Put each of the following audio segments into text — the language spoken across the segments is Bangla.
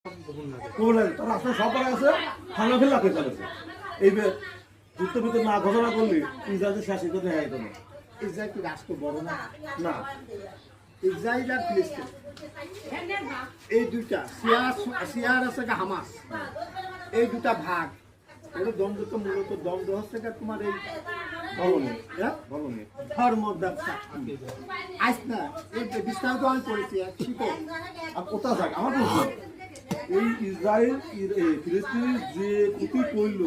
তারা আসলে সব আছে খানা ফেলা খেয়ে চলেছে এই যুদ্ধ ভিতরে না ঘোষণা করলে ইসরায়েলের শেষ ইজ্জত নেওয়া যেত না। ইসরায়েল কি রাষ্ট্র বড় না? না, ইসরায়েল আর ফিলিস্তিন এই দুইটা সিয়ার আছে হামাস, এই দুটা ভাগ এটা দ্বন্দ্ব তো মূলত দ্বন্দ্ব হচ্ছে তোমার এই ধর্ম ব্যবসা। আজ না এই বিস্তারিত আমি পড়েছি শিখো আর কোথা যাক আমার প্রশ্ন, এই ইসরায়েল ফিলিস্তিনের যে ক্ষতি করলো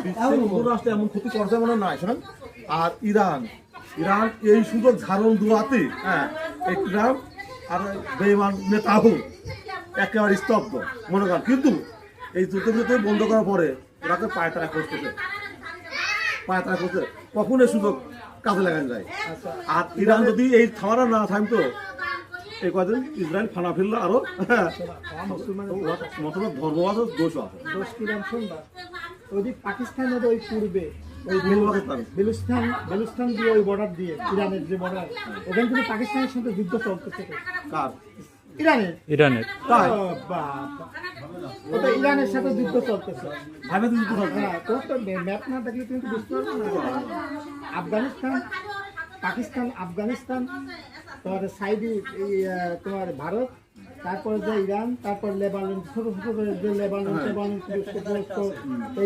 বিশ্বের রাষ্ট্রে এমন ক্ষতি করছে মনে নাই শোনেন। আর ইরান এই সুযোগ ধারণ দুয়াতে হ্যাঁ এই ট্রাম্প আর বেঈমান নেতাহু একেবারে স্তব্ধ মনে করেন। কিন্তু এই যুদ্ধবিরতি বন্ধ করার পরে ওরাকে পায়তারা করতেছে কখন এই সুযোগ কাজে লাগানো যায়। আর ইরান যদি এই থামারা না থামতো এই কদিন ইসরায়েল ফানা ফেললো আরো মুসলমান ধর্মবাদ দোষ আছে। দোষ কিরাম শুনবা ওই পাকিস্তানের ওই পূর্বে ওই বেলুস্তান দিয়ে ওই বর্ডার দিয়ে ইরানের যে বর্ডার ওখানে কিন্তু পাকিস্তানের সাথে যুদ্ধ চলতেছে। কার? ইরানের তাই ওটা ইরানের সাথে যুদ্ধ চলতেছে। ভাবে যুদ্ধ চলছে। হ্যাঁ, তোর তো ম্যাপ না দেখলে তুমি বুঝতে পারবে না। আফগানিস্তান তোমার সাইডে তোমার ভারত, তারপরে যে ইরান, তারপর লেবানন, ছোট ছোট যে লেবানন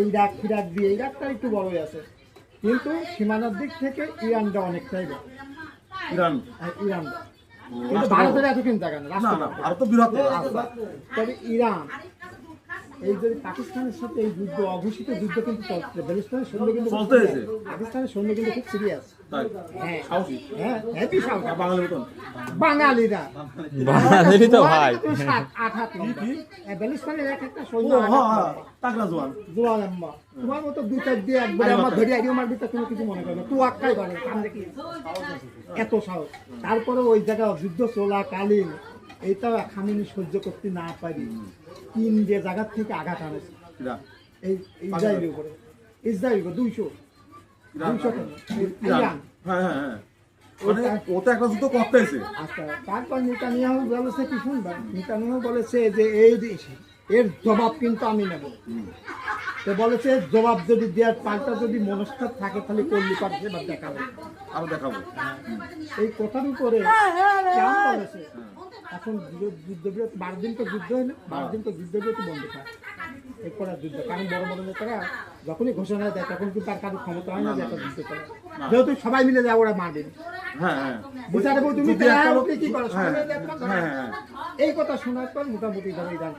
ইরাক দিয়ে ইরাকটা একটু বড়ই আছে, কিন্তু সীমানার দিক থেকে ইরানটা অনেকটাই বড়। ইরানটা কিন্তু ভারতের এতক্ষণ জায়গা না, ভারত তো বিরাট। তবে ইরান এই যে পাকিস্তানের সাথে এই যুদ্ধ অঘোষিত যুদ্ধ কিন্তু চলছে, বেলুস্তানের সৈন্য কিন্তু পাকিস্তানের সৈন্য কিন্তু খুব সিরিয়াস। বাঙালিরা তো ভাই 7-8 হাত বেলুস্তানের এক একটা সৈন্য তোমার মতো 2-4 দিয়ে একবারে আমার ধরে আইডিও মারবি তা তুমি কিছু মনে করো না, তুই আক্কাই পারে এত সাহস। তারপরে ওই জায়গায় যুদ্ধ চলাকালীন এইটাও খামিনি সহ্য করতে না পারি তিন যে জায়গার থেকে আঘাত আনেছে এই ইসরায়েলের উপরে, ইসরায়েল 200 ইরান। ওটা একটা যুদ্ধ করতেছে। আচ্ছা, তারপর নেতানিয়াহু বলেছে কি শুনবা, নেতানিয়াহু বলেছে যে এর জবাব কিন্তু আমি নেব। তো বলেছে জবাব যদি দেওয়ার পাল্টা যদি মনস্থাপ থাকে তাহলে করলি পারছে বা দেখাবো এই কথার উপরে বলেছে। এখন যুদ্ধবিরতি 12 দিন তো যুদ্ধ হলো, 12 দিন তো যুদ্ধবিরতি বন্ধ থাকে এরপর আর যুদ্ধ, কারণ বড় বড় নেতারা যখনই ঘোষণা দেয় তখন কিন্তু তার কারো ক্ষমতা হয় না যে একটা যুদ্ধ করে, যেহেতু সবাই মিলে যায় ওরা মারবে। এই কথা শোনার পর মোটামুটি ধরে ইরান